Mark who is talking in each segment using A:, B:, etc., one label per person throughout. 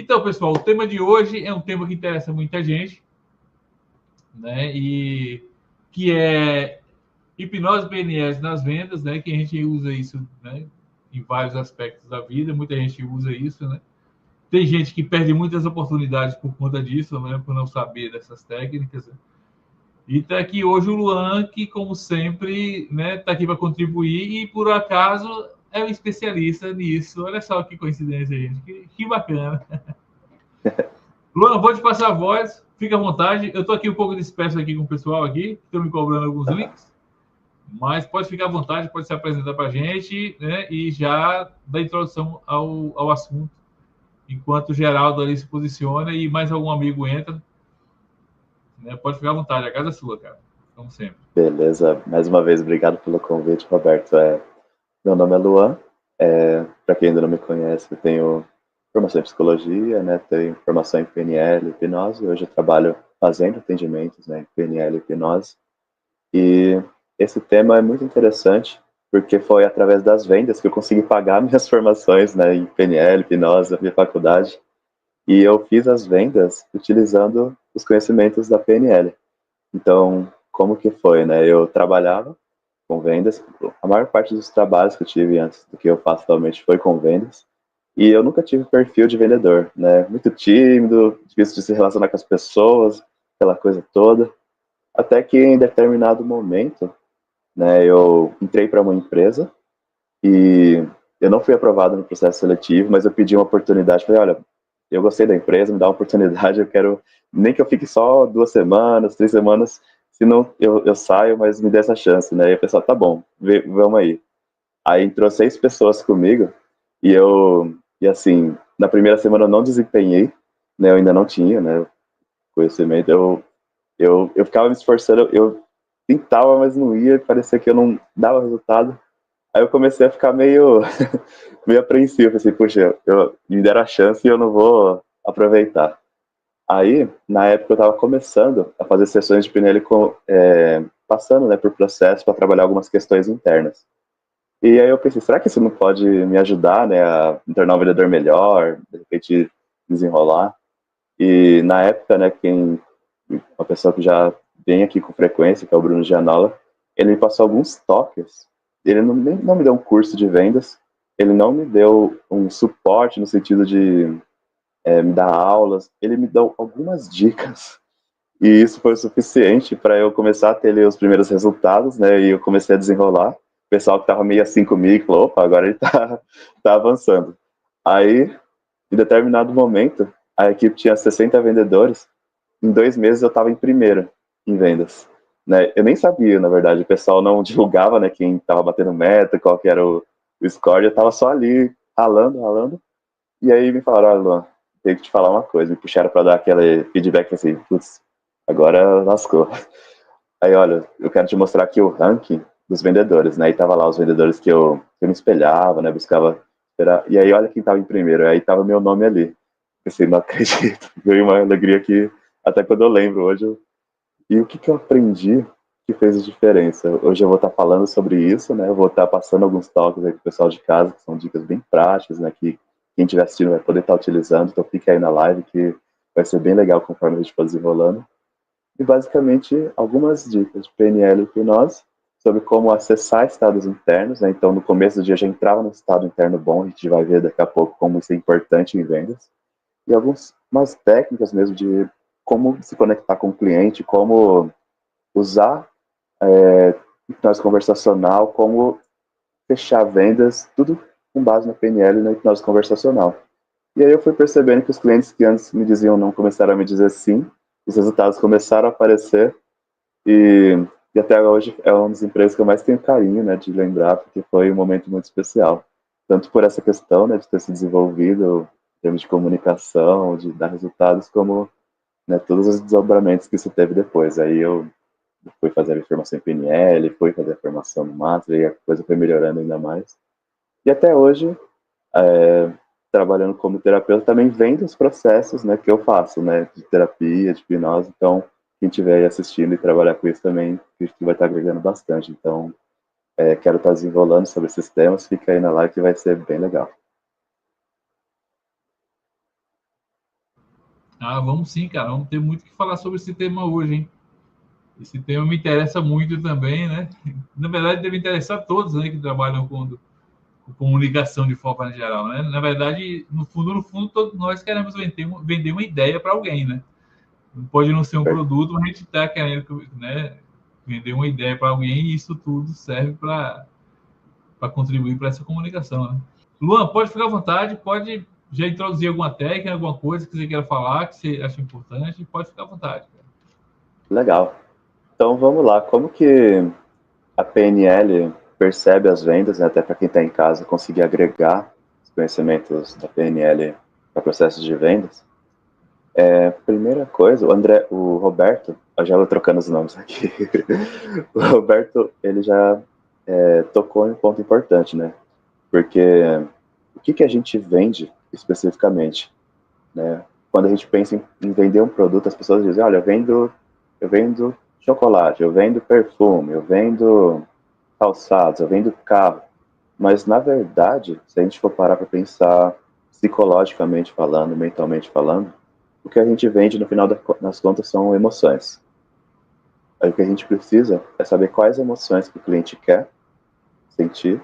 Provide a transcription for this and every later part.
A: Então, pessoal, o tema de hoje é um tema que interessa muita gente, né? E que é hipnose PNS nas vendas, né? Que a gente usa isso, né? Em vários aspectos da vida, muita gente usa isso, né? Tem gente que perde muitas oportunidades por conta disso, né? Por não saber dessas técnicas. Né? E está aqui hoje o Luan, que, como sempre, né? Está aqui para contribuir e, por acaso, é um especialista nisso. Olha só que coincidência, gente. Que bacana. Luan, vou te passar a voz, fica à vontade. Eu estou aqui um pouco disperso aqui com o pessoal aqui, estão me cobrando alguns links, mas pode ficar à vontade, pode se apresentar para a gente, né? E já dar introdução ao assunto, enquanto o Geraldo ali se posiciona e mais algum amigo entra, né? Pode ficar à vontade, a casa é sua, cara, como sempre.
B: Beleza, mais uma vez, obrigado pelo convite, Roberto. Meu nome é Luan, para quem ainda não me conhece, eu tenho formação em psicologia, né? Tenho formação em PNL, hipnose. Hoje eu trabalho fazendo atendimentos, né, em PNL e hipnose. E esse tema é muito interessante, porque foi através das vendas que eu consegui pagar minhas formações, né, em PNL, hipnose, na minha faculdade. E eu fiz as vendas utilizando os conhecimentos da PNL. Então, como que foi, né? Eu trabalhava com vendas. A maior parte dos trabalhos que eu tive antes do que eu faço atualmente foi com vendas. E eu nunca tive perfil de vendedor, né? Muito tímido, difícil de se relacionar com as pessoas, aquela coisa toda. Até que em determinado momento, né, eu entrei para uma empresa e eu não fui aprovado no processo seletivo, mas eu pedi uma oportunidade. Falei, olha, eu gostei da empresa, me dá uma oportunidade, eu quero, nem que eu fique só 2 semanas, 3 semanas, senão eu saio, mas me dê essa chance, né? E o pessoal, tá bom, vamos aí. Aí entrou 6 pessoas comigo e assim, na primeira semana eu não desempenhei, né? Eu ainda não tinha, né? Conhecimento, eu ficava me esforçando, eu tentava, mas não ia, parecia que eu não dava resultado. Aí eu comecei a ficar meio, meio apreensivo, assim, puxa, me deram a chance e eu não vou aproveitar. Aí, na época, eu estava começando a fazer sessões de PNL passando, né, por processo para trabalhar algumas questões internas. E aí eu pensei, será que isso não pode me ajudar, né, a me tornar um vendedor melhor, de repente desenrolar? E na época, né, uma pessoa que já vem aqui com frequência, que é o Bruno Gianola, ele me passou alguns toques. Ele não me deu um curso de vendas, ele não me deu um suporte no sentido de me dar aulas, ele me deu algumas dicas. E isso foi o suficiente para eu começar a ter ali, os primeiros resultados, né? E eu comecei a desenrolar. O pessoal que estava meio assim comigo falou: opa, agora ele tá avançando. Aí, em determinado momento, a equipe tinha 60 vendedores. Em 2 meses eu estava em primeiro em vendas. Né? Eu nem sabia, na verdade, o pessoal não divulgava, né, quem estava batendo meta, qual que era o score, eu estava só ali ralando, ralando. E aí me falaram: olha, Luan, tenho que te falar uma coisa. Me puxaram para dar aquele feedback assim, putz, agora lascou. Aí, olha, eu quero te mostrar aqui o ranking dos vendedores, né? E tava lá os vendedores que eu me espelhava, né? Buscava esperar. E aí, olha quem tava em primeiro. Aí tava meu nome ali. Pensei, não acredito. Veio uma alegria que até quando eu lembro hoje. E o que que eu aprendi que fez a diferença? Hoje eu vou estar falando sobre isso, né? Eu vou estar passando alguns toques aí pro pessoal de casa, que são dicas bem práticas, né? Que quem estiver assistindo vai poder estar utilizando. Então fique aí na live que vai ser bem legal conforme a gente for desenrolando. E basicamente algumas dicas de PNL e hipnose sobre como acessar estados internos, né? Então no começo do dia já entrava no estado interno bom, a gente vai ver daqui a pouco como isso é importante em vendas. E algumas técnicas mesmo de como se conectar com o cliente, como usar hipnose conversacional, como fechar vendas, tudo com base na PNL e na hipnose conversacional. E aí eu fui percebendo que os clientes que antes me diziam não começaram a me dizer sim, os resultados começaram a aparecer e, e até hoje é uma das empresas que eu mais tenho carinho, né, de lembrar, porque foi um momento muito especial. Tanto por essa questão, né, de ter se desenvolvido em termos de comunicação, de dar resultados, como, né, todos os desdobramentos que isso teve depois. Aí eu fui fazer a formação em PNL, fui fazer a formação no Master, e a coisa foi melhorando ainda mais. E até hoje, é, trabalhando como terapeuta, também vendo os processos, né, que eu faço, né, de terapia, de hipnose. Então, quem estiver aí assistindo e trabalhar com isso também, acredito que vai estar agregando bastante. Então, quero estar desenrolando sobre esses temas. Fica aí na live que vai ser bem legal.
A: Ah, vamos sim, cara. Vamos ter muito o que falar sobre esse tema hoje, hein? Esse tema me interessa muito também, né? Na verdade, deve interessar a todos, né, que trabalham com comunicação de forma geral, né? Na verdade, no fundo, todos nós queremos vender uma ideia para alguém, né? Pode não ser um produto, mas a gente está querendo, né, vender uma ideia para alguém e isso tudo serve para contribuir para essa comunicação, né? Luan, pode ficar à vontade, pode já introduzir alguma técnica, alguma coisa que você queira falar, que você acha importante, pode ficar à vontade. Cara.
B: Legal. Então vamos lá. Como que a PNL percebe as vendas, né, até para quem está em casa conseguir agregar os conhecimentos da PNL para processos de vendas? Primeira coisa, o Roberto, eu já vou trocando os nomes aqui. O Roberto, ele já tocou em um ponto importante, né? Porque o que a gente vende especificamente, né? Quando a gente pensa em vender um produto, as pessoas dizem, olha, eu vendo chocolate, eu vendo perfume, eu vendo calçados, eu vendo carro. Mas, na verdade, se a gente for parar para pensar psicologicamente falando, mentalmente falando, o que a gente vende, no final das contas, são emoções. Aí o que a gente precisa é saber quais emoções que o cliente quer sentir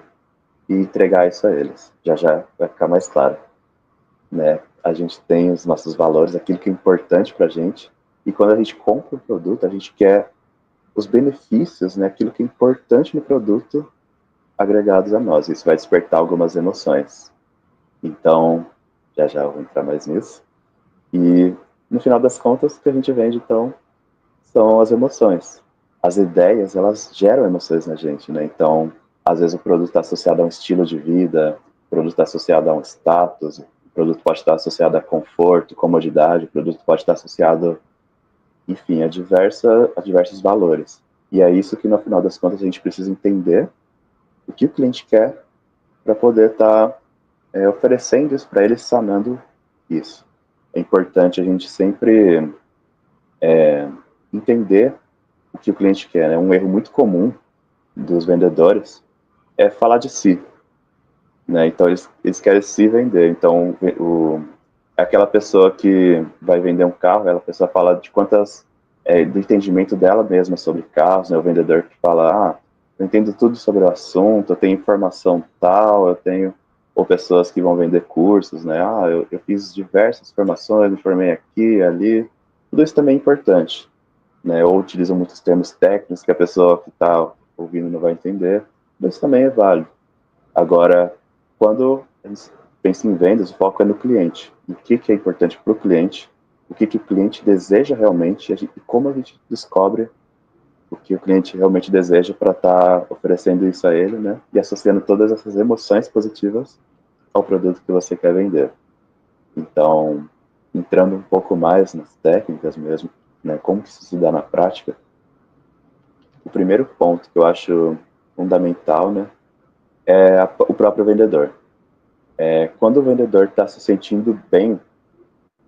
B: e entregar isso a eles. Já já vai ficar mais claro, né? A gente tem os nossos valores, aquilo que é importante para a gente, e quando a gente compra um produto, a gente quer os benefícios, né? Aquilo que é importante no produto agregados a nós. Isso vai despertar algumas emoções. Então, já já eu vou entrar mais nisso. E, no final das contas, o que a gente vende, então, são as emoções. As ideias, elas geram emoções na gente, né? Então, às vezes o produto está associado a um estilo de vida, o produto está associado a um status, o produto pode estar associado a conforto, comodidade, o produto pode estar associado, enfim, a diversos valores. E é isso que, no final das contas, a gente precisa entender o que o cliente quer para poder estar oferecendo isso para ele, sanando isso. É importante a gente sempre entender o que o cliente quer. Né? Um erro muito comum dos vendedores é falar de si. Né? Então, eles querem se vender. Então, aquela pessoa que vai vender um carro, ela pessoa fala de quantas, do entendimento dela mesma sobre carros, né? O vendedor que fala, eu entendo tudo sobre o assunto, eu tenho informação tal, eu tenho, ou pessoas que vão vender cursos, né? Eu fiz diversas formações, me formei aqui, ali, tudo isso também é importante, né? Ou utilizam muitos termos técnicos que a pessoa que está ouvindo não vai entender, isso também é válido. Agora, quando a gente pensa em vendas, o foco é no cliente. O que é importante para o cliente, o que o cliente deseja realmente e como a gente descobre o que o cliente realmente deseja para estar oferecendo isso a ele, né? E associando todas essas emoções positivas ao produto que você quer vender. Então, entrando um pouco mais nas técnicas mesmo, né? Como que isso se dá na prática? O primeiro ponto que eu acho fundamental, né? É o próprio vendedor. Quando o vendedor está se sentindo bem,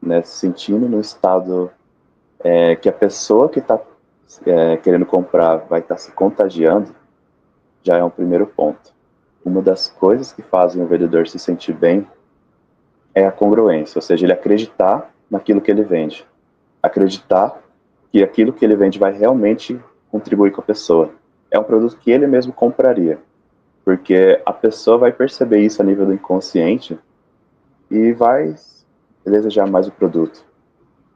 B: né, se sentindo no estado que a pessoa que está querendo comprar vai estar se contagiando, já é um primeiro ponto. Uma das coisas que fazem o vendedor se sentir bem é a congruência, ou seja, ele acreditar naquilo que ele vende. Acreditar que aquilo que ele vende vai realmente contribuir com a pessoa. É um produto que ele mesmo compraria, porque a pessoa vai perceber isso a nível do inconsciente e vai desejar mais o produto,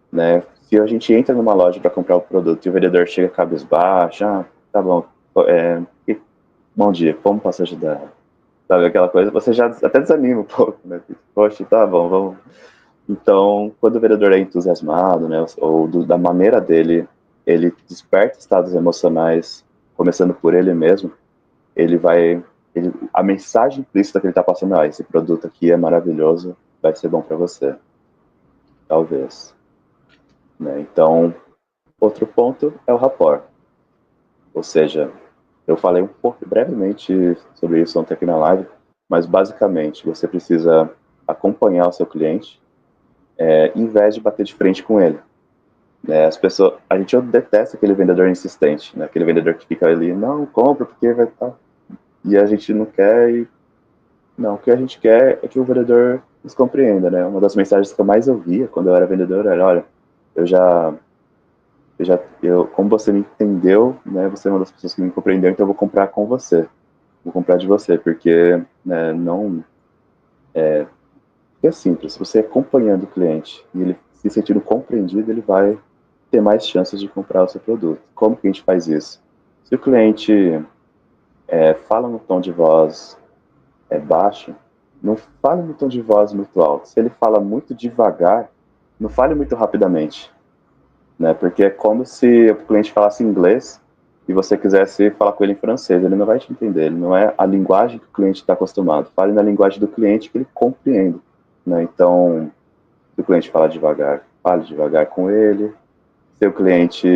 B: né? Se a gente entra numa loja para comprar o produto e o vendedor chega cabisbaixo, tá bom, bom dia, como posso ajudar? Sabe aquela coisa, você já até desanima um pouco, né? Poxa, tá bom, vamos. Então, quando o vendedor é entusiasmado, né, ou da maneira dele, ele desperta estados emocionais, começando por ele mesmo, ele vai, a mensagem implícita que ele está passando, esse produto aqui é maravilhoso, vai ser bom para você, talvez. Né? Então, outro ponto é o rapport. Ou seja, eu falei um pouco brevemente sobre isso ontem aqui na live, mas basicamente você precisa acompanhar o seu cliente em vez de bater de frente com ele. Né? A gente detesta aquele vendedor insistente, né? Aquele vendedor que fica ali, não, compra porque vai estar. E a gente não quer. Não, o que a gente quer é que o vendedor nos compreenda, né? Uma das mensagens que eu mais ouvia quando eu era vendedor era, olha, como você me entendeu, né? Você é uma das pessoas que me compreendeu, então eu vou comprar com você. Vou comprar de você, porque, né, não... É simples, se você acompanhando o cliente e ele se sentindo compreendido, ele vai ter mais chances de comprar o seu produto. Como que a gente faz isso? Se o cliente fala no tom de voz baixo, não fale no tom de voz muito alto. Se ele fala muito devagar, não fale muito rapidamente, né? Porque é como se o cliente falasse inglês e você quisesse falar com ele em francês. Ele não vai te entender, ele não é a linguagem que o cliente está acostumado. Fale na linguagem do cliente que ele compreende, né? Então, se o cliente fala devagar, fale devagar com ele. Se o cliente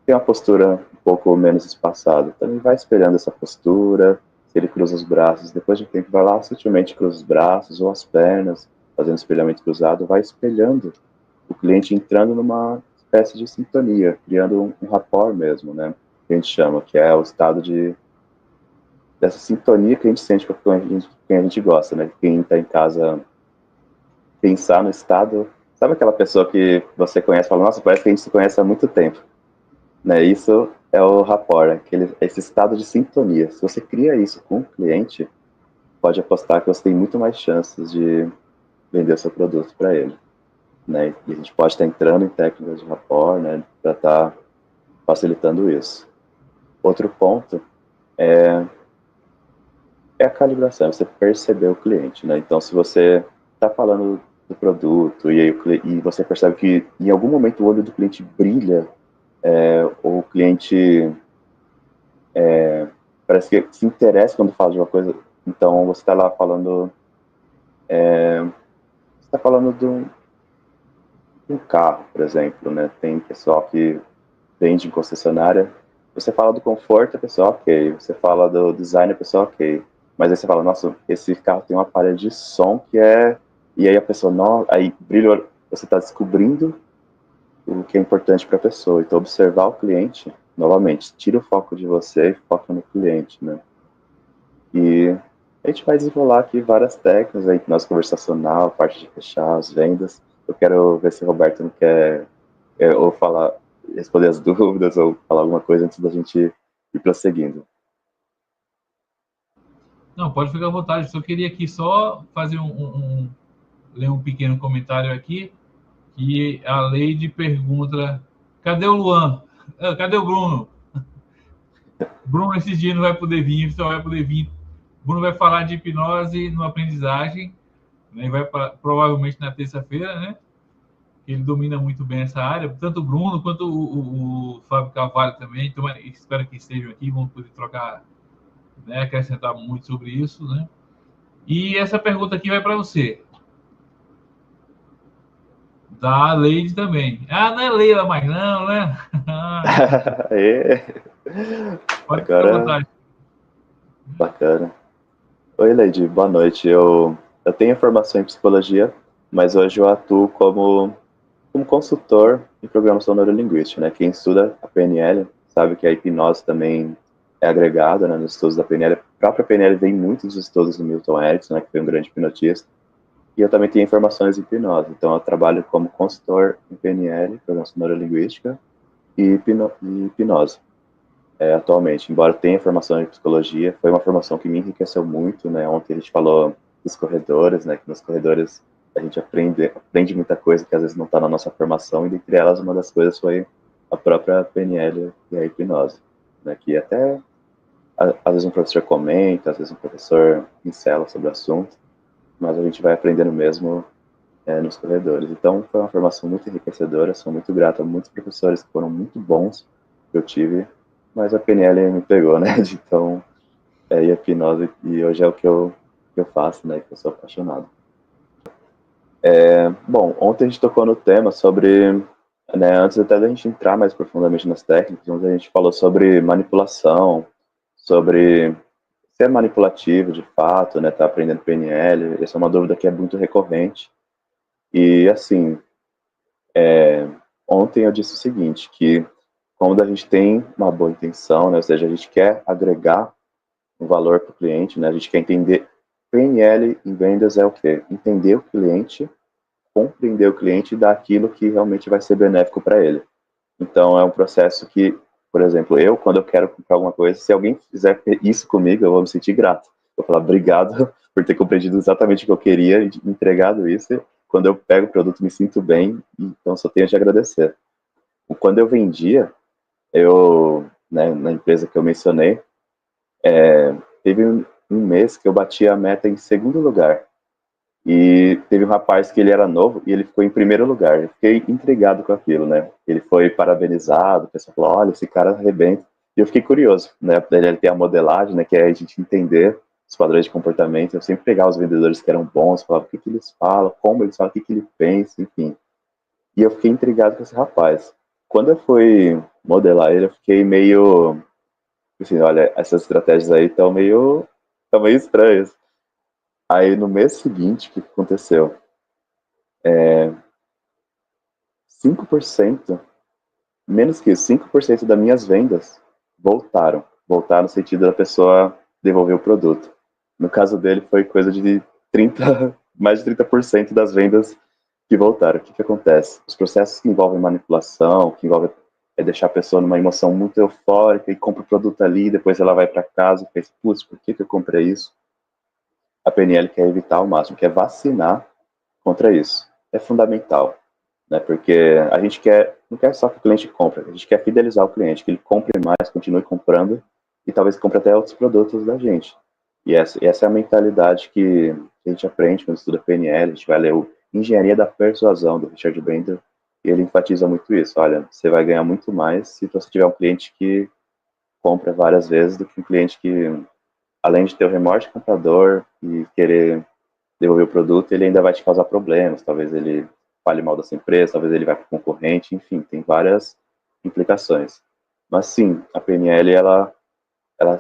B: tem uma postura um pouco menos espaçada, também vai espelhando essa postura. Se ele cruza os braços, depois de um tempo vai lá, sutilmente cruza os braços ou as pernas, fazendo espelhamento cruzado, vai espelhando o cliente, entrando numa espécie de sintonia, criando um rapport mesmo, né? Que a gente chama, que é o estado dessa sintonia que a gente sente com quem a gente gosta, né? Quem está em casa pensar no estado, sabe aquela pessoa que você conhece e fala, nossa, parece que a gente se conhece há muito tempo, né? Isso é o rapport, esse estado de sintonia. Se você cria isso com o cliente, pode apostar que você tem muito mais chances de vender o seu produto para ele, né? E a gente pode estar entrando em técnicas de rapport, né, para estar facilitando isso. Outro ponto é a calibração, você perceber o cliente, né? Então, se você está falando do produto e você percebe que em algum momento o olho do cliente brilha, ou o cliente parece que se interessa quando fala de uma coisa, então você está lá falando, você está falando de um carro, por exemplo, né? Tem pessoal que vende em concessionária, você fala do conforto, a pessoa ok, você fala do design, a pessoa ok, mas aí você fala, nossa, esse carro tem um aparelho de som que é... E aí a pessoa, não, aí brilha, você está descobrindo o que é importante para a pessoa. Então, observar o cliente, novamente, tira o foco de você e foca no cliente, né? E a gente vai desenrolar aqui várias técnicas, aí, hipnose conversacional, parte de fechar as vendas. Eu quero ver se o Roberto não quer ou falar, responder as dúvidas ou falar alguma coisa antes da gente ir prosseguindo.
A: Não, pode ficar à vontade. Só queria aqui só fazer ler um pequeno comentário aqui, que a Leide pergunta, cadê o Luan? Cadê o Bruno? Bruno esses dias não vai poder vir, só vai poder vir. Bruno vai falar de hipnose no aprendizagem, né? Vai provavelmente na terça-feira, né? Ele domina muito bem essa área, tanto o Bruno quanto o Fábio Carvalho também. Então, espero que estejam aqui, vão poder trocar, né, acrescentar muito sobre isso, né? E essa pergunta aqui vai para você, da Leide também. Ah, não é Leila mais não, né? Pode ficar à
B: Agora,
A: vontade.
B: bacana. Oi, Lady, boa noite. Eu tenho formação em psicologia, mas hoje eu atuo como consultor em programação neurolinguística, né? Quem estuda a PNL sabe que a hipnose também é agregada, né, nos estudos da PNL. A própria PNL vem muito dos estudos do Milton Erickson, né, que foi um grande hipnotista. E eu também tenho informações em hipnose, então eu trabalho como consultor em PNL, programação neurolinguística e hipnose. Atualmente, embora eu tenha formação em psicologia, foi uma formação que me enriqueceu muito, né? Ontem a gente falou dos corredores, né? Que nos corredores a gente aprende muita coisa que às vezes não está na nossa formação, e dentre elas uma das coisas foi a própria PNL e a hipnose, né? Que até às vezes um professor comenta, às vezes um professor pincela sobre o assunto, mas a gente vai aprendendo mesmo nos corredores. Então foi uma formação muito enriquecedora, sou muito grato a muitos professores que foram muito bons que eu tive, mas a PNL me pegou, né? Então, e a hipnose, e hoje é o que eu faço, né? Que eu sou apaixonado. Bom, ontem a gente tocou no tema sobre, né, antes até da gente entrar mais profundamente nas técnicas, onde a gente falou sobre manipulação, sobre ser manipulativo de fato, né? Tá aprendendo PNL, essa é uma dúvida que é muito recorrente. E, assim, ontem eu disse o seguinte, que quando a gente tem uma boa intenção, né? Ou seja, a gente quer agregar um valor para o cliente, né? A gente quer entender PNL em vendas é o quê? Entender o cliente, compreender o cliente e dar aquilo que realmente vai ser benéfico para ele. Então, é um processo que, por exemplo, quando eu quero comprar alguma coisa, se alguém fizer isso comigo, eu vou me sentir grato. Vou falar obrigado por ter compreendido exatamente o que eu queria e entregado isso. Quando eu pego o produto, me sinto bem, então só tenho a te agradecer. Quando eu vendia, né, na empresa que eu mencionei, teve um mês que eu bati a meta em segundo lugar. E teve um rapaz que ele era novo e ele ficou em primeiro lugar. Eu fiquei intrigado com aquilo, né? Ele foi parabenizado, o pessoal falou, olha, esse cara arrebenta. E eu fiquei curioso, né? Ele tem a modelagem, né? Que é a gente entender os padrões de comportamento. Eu sempre pegava os vendedores que eram bons, falava o que, que eles falam, como eles falam, o que, que ele pensa, enfim. E eu fiquei intrigado com esse rapaz. Quando eu fui modelar ele, eu fiquei meio assim, olha, essas estratégias aí tão meio estranhas. Aí no mês seguinte, o que aconteceu? 5%, menos que isso, 5% das minhas vendas voltaram no sentido da pessoa devolver o produto. No caso dele foi coisa de 30, mais de 30% das vendas que voltaram. O que acontece? Os processos que envolvem manipulação, que envolvem deixar a pessoa numa emoção muito eufórica e compra o produto ali, depois ela vai para casa e pensa, putz, por que eu comprei isso? A PNL quer evitar ao máximo, quer vacinar contra isso. É fundamental, né? Porque a gente não quer só que o cliente compre, a gente quer fidelizar o cliente, que ele compre mais, continue comprando e talvez compre até outros produtos da gente. E essa é a mentalidade que a gente aprende quando estuda PNL. A gente vai ler o Engenharia da Persuasão, do Richard Bandler, e ele enfatiza muito isso. Olha, você vai ganhar muito mais se você tiver um cliente que compra várias vezes do que um cliente que, além de ter o remorso comprador e querer devolver o produto, ele ainda vai te causar problemas. Talvez ele fale mal da sua empresa, talvez ele vá para o concorrente, enfim, tem várias implicações. Mas sim, a PNL, ela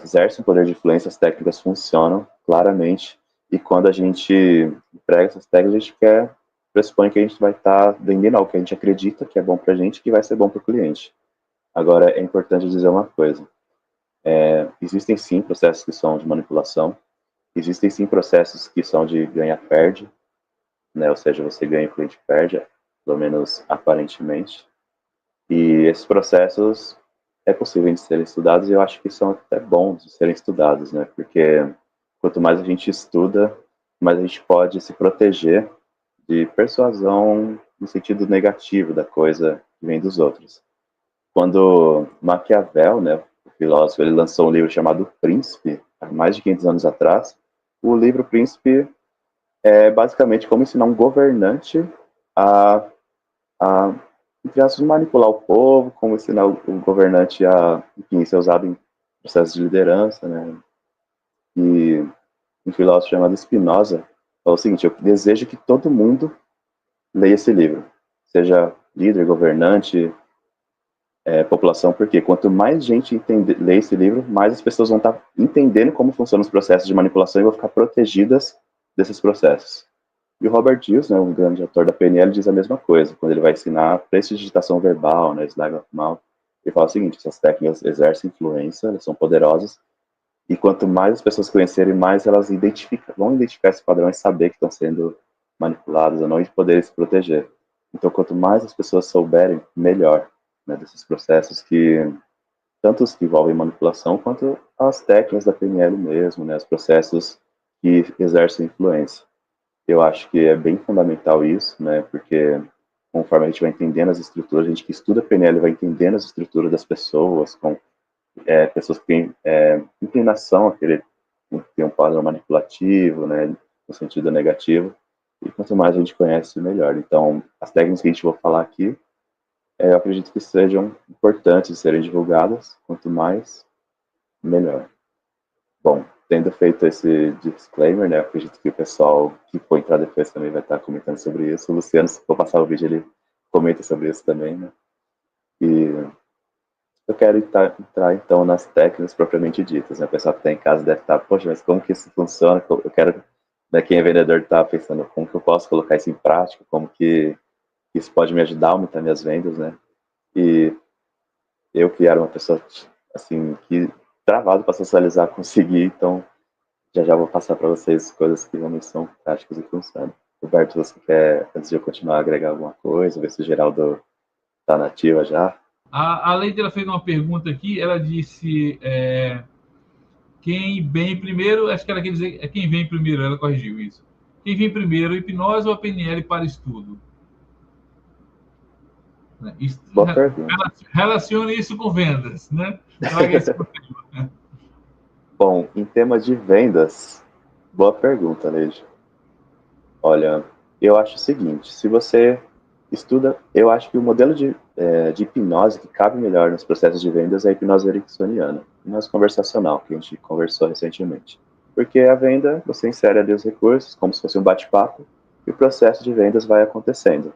B: exerce um poder de influência, as técnicas funcionam claramente, e quando a gente emprega essas técnicas, a gente pressupõe que a gente vai estar vendendo algo que a gente acredita que é bom para a gente, que vai ser bom para o cliente. Agora, é importante dizer uma coisa. Existem sim processos que são de manipulação, existem sim processos que são de ganha-perde, né? Ou seja, você ganha e o cliente perde, pelo menos aparentemente. E esses processos é possível de serem estudados e eu acho que são até bons de serem estudados, né? Porque quanto mais a gente estuda, mais a gente pode se proteger de persuasão no sentido negativo da coisa que vem dos outros. Quando Maquiavel, né, o filósofo, ele lançou um livro chamado Príncipe, há mais de 500 anos atrás, o livro Príncipe é basicamente como ensinar um governante a, a entre aspas, manipular o povo, como ensinar o governante a, enfim, ser usado em processos de liderança, né? E um filósofo chamado Spinoza falou o seguinte: eu desejo que todo mundo leia esse livro, seja líder, governante, população, porque quanto mais gente lê esse livro, mais as pessoas vão estar entendendo como funcionam os processos de manipulação e vão ficar protegidas desses processos. E o Robert Dills, né, um grande ator da PNL, diz a mesma coisa, quando ele vai ensinar prestidigitação verbal, né, slide of mouth. Ele fala o seguinte: essas técnicas exercem influência, elas são poderosas, e quanto mais as pessoas conhecerem, mais elas vão identificar esse padrão e saber que estão sendo manipuladas ou não, e poderem se proteger. Então, quanto mais as pessoas souberem, melhor, né, desses processos tanto os que envolvem manipulação, quanto as técnicas da PNL mesmo, né, os processos que exercem influência. Eu acho que é bem fundamental isso, né? Porque conforme a gente vai entendendo as estruturas, a gente que estuda PNL vai entendendo as estruturas das pessoas, com pessoas que têm inclinação a querer ter um padrão manipulativo, né? No sentido negativo. E quanto mais a gente conhece, melhor. Então, as técnicas que a gente vai falar aqui, eu acredito que sejam importantes de serem divulgadas. Quanto mais, melhor. Bom, tendo feito esse disclaimer, né, acredito que o pessoal que for entrar depois também vai estar comentando sobre isso. O Luciano, se for passar o vídeo, ele comenta sobre isso também, né? E eu quero entrar então nas técnicas propriamente ditas, né? O pessoal que está em casa deve estar, poxa, mas como que isso funciona? Eu quero, né, quem é vendedor está pensando, como que eu posso colocar isso em prática? Como que isso pode me ajudar a aumentar minhas vendas, né? E eu que era uma pessoa, assim, que travado para socializar, consegui, então já vou passar para vocês coisas que realmente são práticas e funcionam. Roberto, você quer, antes de eu continuar, agregar alguma coisa, ver se o Geraldo está nativa já?
A: A Leide, ela fez uma pergunta aqui, ela disse quem vem primeiro, acho que ela quer dizer quem vem primeiro, ela corrigiu isso. Quem vem primeiro, hipnose ou a PNL para estudo?
B: Boa pergunta.
A: Relacione isso com vendas, né? Traga esse conteúdo.
B: Bom, em temas de vendas, boa pergunta, Leide. Olha, eu acho o seguinte, se você estuda, eu acho que o modelo de hipnose que cabe melhor nos processos de vendas é a hipnose ericksoniana, hipnose conversacional, que a gente conversou recentemente. Porque a venda, você insere ali os recursos, como se fosse um bate-papo, e o processo de vendas vai acontecendo.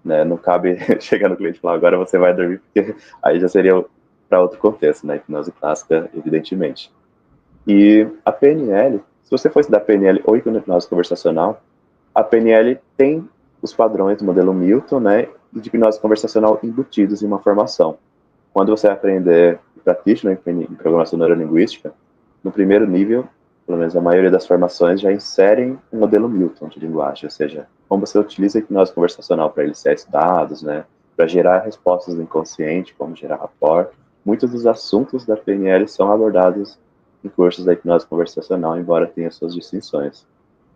B: Né? Não cabe chegar no cliente e falar, agora você vai dormir, porque aí já seria para outro contexto, né? Hipnose clássica, evidentemente. E a PNL, se você for estudar PNL ou hipnose conversacional, a PNL tem os padrões do modelo Milton, né, e de hipnose conversacional embutidos em uma formação. Quando você aprender practitioner em programação neurolinguística, no primeiro nível, pelo menos a maioria das formações já inserem um modelo Milton de linguagem, ou seja, como você utiliza a hipnose conversacional para iniciar dados, né, para gerar respostas do inconsciente, como gerar rapport. Muitos dos assuntos da PNL são abordados em cursos da hipnose conversacional, embora tenha suas distinções.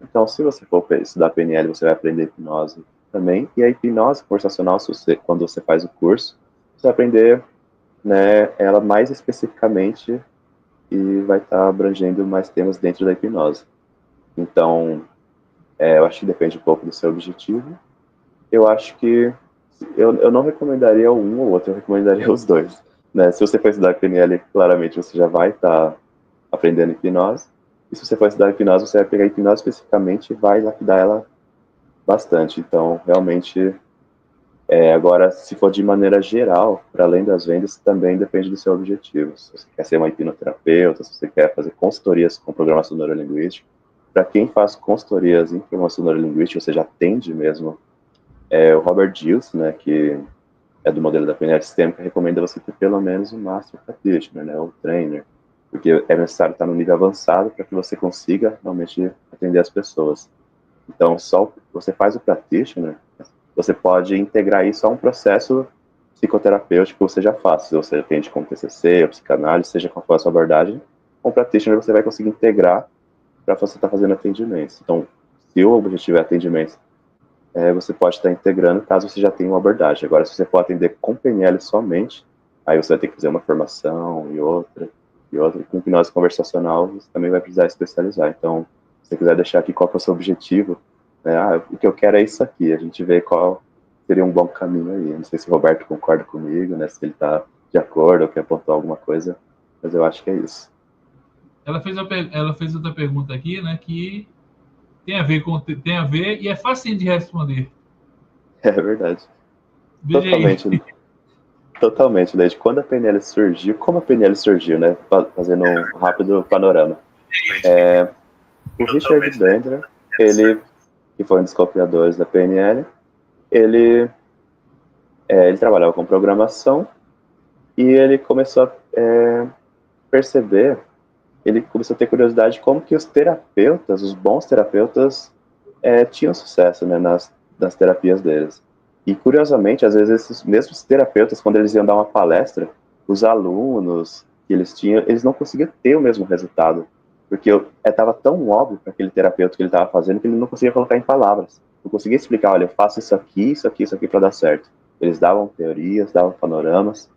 B: Então, se você for estudar PNL, você vai aprender hipnose também. E a hipnose conversacional, quando você faz o curso, você vai aprender, né, ela mais especificamente e vai estar abrangendo mais temas dentro da hipnose. Então, eu acho que depende um pouco do seu objetivo. Eu acho que eu não recomendaria um ou outro, eu recomendaria os dois. Né? Se você for estudar PNL, claramente você já vai estar aprendendo hipnose. E se você for estudar hipnose, você vai pegar a hipnose especificamente e vai lapidar ela bastante. Então, realmente, agora, se for de maneira geral, para além das vendas, também depende do seu objetivo. Se você quer ser uma hipnoterapeuta, se você quer fazer consultorias com programação neurolinguística. Para quem faz consultorias em programação neurolinguística, você já atende mesmo, o Robert Gilson, né, que é do modelo da PNL sistêmica, recomenda você ter pelo menos um Master Practitioner, né, ou Trainer, porque é necessário estar no nível avançado para que você consiga realmente atender as pessoas. Então, só você faz o Practitioner, você pode integrar isso a um processo psicoterapêutico que você já faz. Se você atende com TCC ou psicanálise, seja qual for a sua abordagem, com o Practitioner você vai conseguir integrar para você estar fazendo atendimentos. Então, se o objetivo é atendimento, você pode estar integrando caso você já tenha uma abordagem. Agora, se você for atender com PNL somente, aí você vai ter que fazer uma formação e outra. Com hipnose conversacional, você também vai precisar especializar. Então, se você quiser deixar aqui qual que é o seu objetivo, né? O que eu quero é isso aqui. A gente vê qual seria um bom caminho aí. Não sei se o Roberto concorda comigo, né? Se ele está de acordo ou quer pontuar alguma coisa, mas eu acho que é isso.
A: Ela fez outra pergunta aqui, né? Que tem a ver e é fácil de responder.
B: É verdade.
A: Veja aí.
B: Totalmente, desde quando a PNL surgiu, como a PNL surgiu, né? Fazendo um rápido panorama. O Richard Bandler, ele, que foi um dos co-criadores da PNL, ele trabalhava com programação e ele começou a perceber, ele começou a ter curiosidade de como que os terapeutas, os bons terapeutas, tinham sucesso, né, nas terapias deles. E, curiosamente, às vezes, esses mesmos terapeutas, quando eles iam dar uma palestra, os alunos que eles tinham, eles não conseguiam ter o mesmo resultado. Porque estava tão óbvio para aquele terapeuta que ele estava fazendo que ele não conseguia colocar em palavras. Não conseguia explicar, olha, eu faço isso aqui para dar certo. Eles davam teorias, davam panoramas,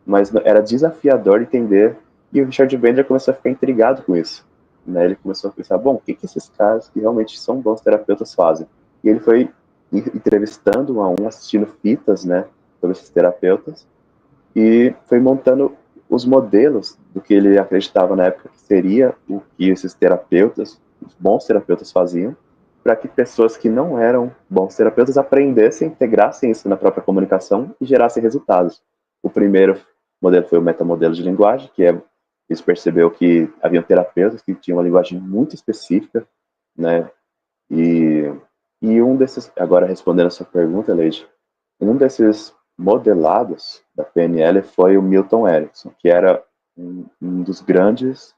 B: mas era desafiador entender. E o Richard Bandler começou a ficar intrigado com isso. Né? Ele começou a pensar, bom, o que esses caras que realmente são bons terapeutas fazem? E ele foi entrevistando um a um, assistindo fitas, né, sobre esses terapeutas, e foi montando os modelos do que ele acreditava na época que seria o que esses terapeutas, os bons terapeutas faziam, para que pessoas que não eram bons terapeutas aprendessem, integrassem isso na própria comunicação e gerassem resultados. O primeiro modelo foi o metamodelo de linguagem, que ele percebeu que haviam terapeutas que tinham uma linguagem muito específica, né, e um desses, agora respondendo a sua pergunta, Leide, um desses modelados da PNL foi o Milton Erickson, que era um dos grandes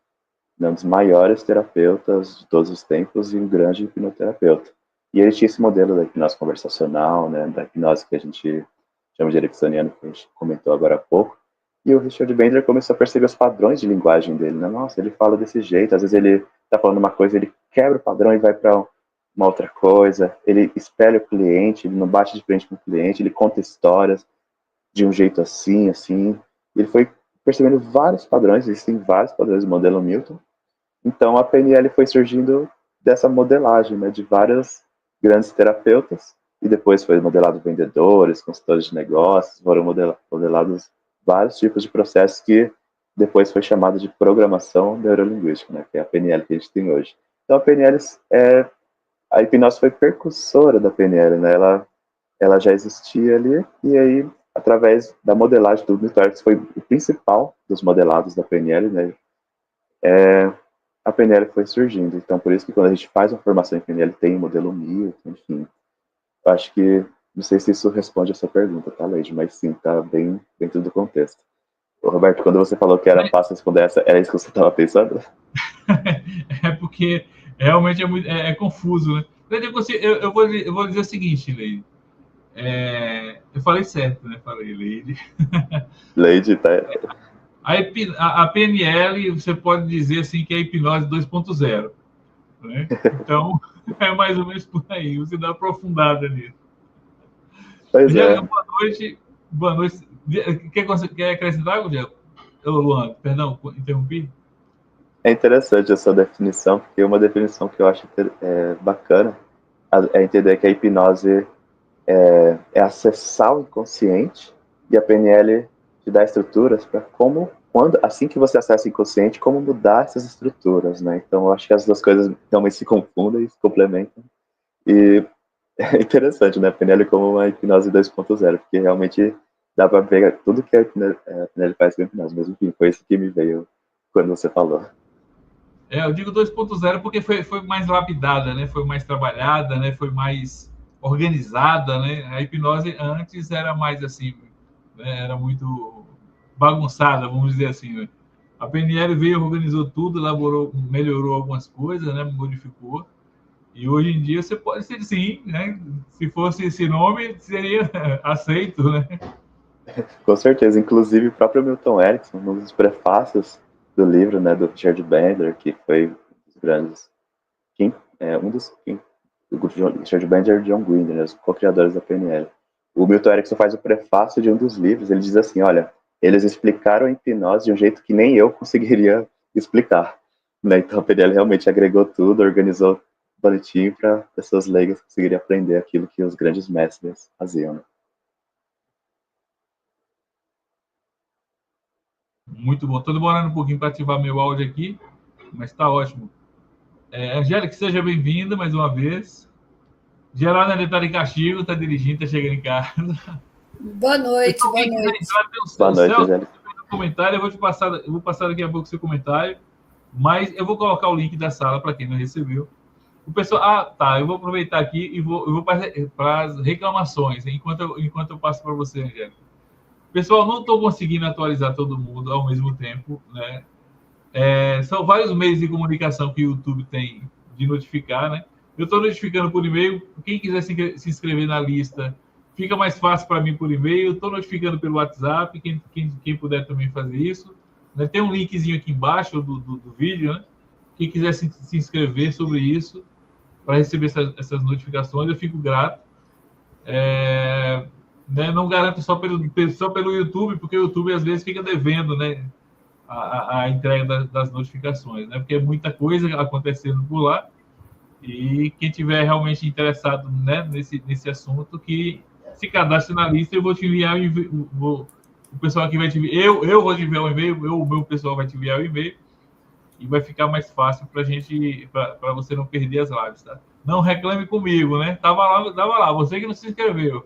B: um dos maiores terapeutas de todos os tempos e um grande hipnoterapeuta. E ele tinha esse modelo da hipnose conversacional, né, da hipnose que a gente chama de ericksoniano, que a gente comentou agora há pouco. E o Richard Bandler começou a perceber os padrões de linguagem dele, né? Nossa, ele fala desse jeito, às vezes ele está falando uma coisa, ele quebra o padrão e vai para uma outra coisa, ele espelha o cliente, ele não bate de frente com o cliente, ele conta histórias de um jeito assim, assim. Ele foi percebendo vários padrões, existem vários padrões do modelo Milton. Então a PNL foi surgindo dessa modelagem, né, de vários grandes terapeutas, e depois foi modelado vendedores, consultores de negócios, foram modelados vários tipos de processos que depois foi chamado de programação neurolinguística, né, que é a PNL que a gente tem hoje. Então a PNL, a hipnose foi precursora da PNL, né, ela já existia ali, e aí, através da modelagem do Milton Erickson, foi o principal dos modelados da PNL, né, a PNL foi surgindo. Então, por isso que quando a gente faz uma formação em PNL, tem o modelo Milton, enfim. Eu acho que, não sei se isso responde a sua pergunta, tá, Leide? Mas sim, tá bem dentro do contexto. Ô, Roberto, quando você falou que era fácil responder essa, era isso que você estava pensando?
A: É porque realmente é confuso, né? Eu vou dizer o seguinte, Leide. Eu falei certo, né? Falei, Leide.
B: Leide, tá?
A: A PNL, você pode dizer assim que é a hipnose 2.0, né? Então, é mais ou menos por aí. Você dá aprofundada nisso.
B: Pois
A: Angélica,
B: é.
A: boa noite. Boa noite. Quer acrescentar algo, Angélica? Luan, perdão, interrompi?
B: É interessante essa definição, porque uma definição que eu acho bacana é entender que a hipnose é acessar o inconsciente, e a PNL te dá estruturas para assim que você acessa o inconsciente, como mudar essas estruturas, né? Então, eu acho que as duas coisas realmente se confundem e se complementam. E é interessante, né? A PNL como uma hipnose 2.0, porque realmente dá para ver tudo que a PNL faz com a hipnose. Mas, enfim, foi isso que me veio quando você falou.
A: Eu digo 2.0 porque foi mais lapidada, né? Foi mais trabalhada, né? Foi mais organizada, né? A hipnose antes era mais assim, né? Era muito bagunçada, vamos dizer assim, né? A PNL veio, organizou tudo, elaborou, melhorou algumas coisas, né? Modificou. E hoje em dia você pode ser sim, né? Se fosse esse nome, seria aceito, né?
B: Com certeza, inclusive o próprio Milton Erickson, num dos prefácios do livro, né, do Richard Bandler, que foi um dos grandes, o Richard Bandler e John Grinder, né, os co-criadores da PNL. O Milton Erickson faz o prefácio de um dos livros, ele diz assim, olha, eles explicaram a hipnose de um jeito que nem eu conseguiria explicar. Né? Então a PNL realmente agregou tudo, organizou bonitinho para pessoas leigas conseguirem aprender aquilo que os grandes mestres faziam. Né?
A: Muito bom. Estou demorando um pouquinho para ativar meu áudio aqui, mas está ótimo. Angélica, seja bem-vinda mais uma vez. Geraldo ainda está de castigo, está dirigindo, está chegando em casa.
C: Boa noite,
A: Então,
C: boa
A: quem quiser
C: noite.
A: entrar, tem
B: Boa
A: o
B: noite,
A: Celso,
B: Angélica.
A: comentário, eu vou passar daqui a pouco o seu comentário, mas eu vou colocar o link da sala para quem não recebeu. O pessoal, eu vou aproveitar aqui e vou para as reclamações, enquanto eu passo para você, Angélica. Pessoal, não estou conseguindo atualizar todo mundo ao mesmo tempo, né? São vários meios de comunicação que o YouTube tem de notificar, né? Eu estou notificando por e-mail. Quem quiser se inscrever na lista, fica mais fácil para mim por e-mail. Estou notificando pelo WhatsApp. Quem puder também fazer isso. Né? Tem um linkzinho aqui embaixo do vídeo, né? Quem quiser se inscrever sobre isso, para receber essas notificações, eu fico grato. Né? Não garanto só pelo YouTube, porque o YouTube às vezes fica devendo, né? A entrega das notificações, né? Porque é muita coisa acontecendo por lá. E quem tiver realmente interessado, né, nesse assunto, que se cadastre na lista, eu vou te enviar o pessoal aqui vai te enviar, eu vou te enviar o e-mail, o meu pessoal vai te enviar o e-mail, e vai ficar mais fácil para você não perder as lives, tá? Não reclame comigo, né? Tava lá, você que não se inscreveu.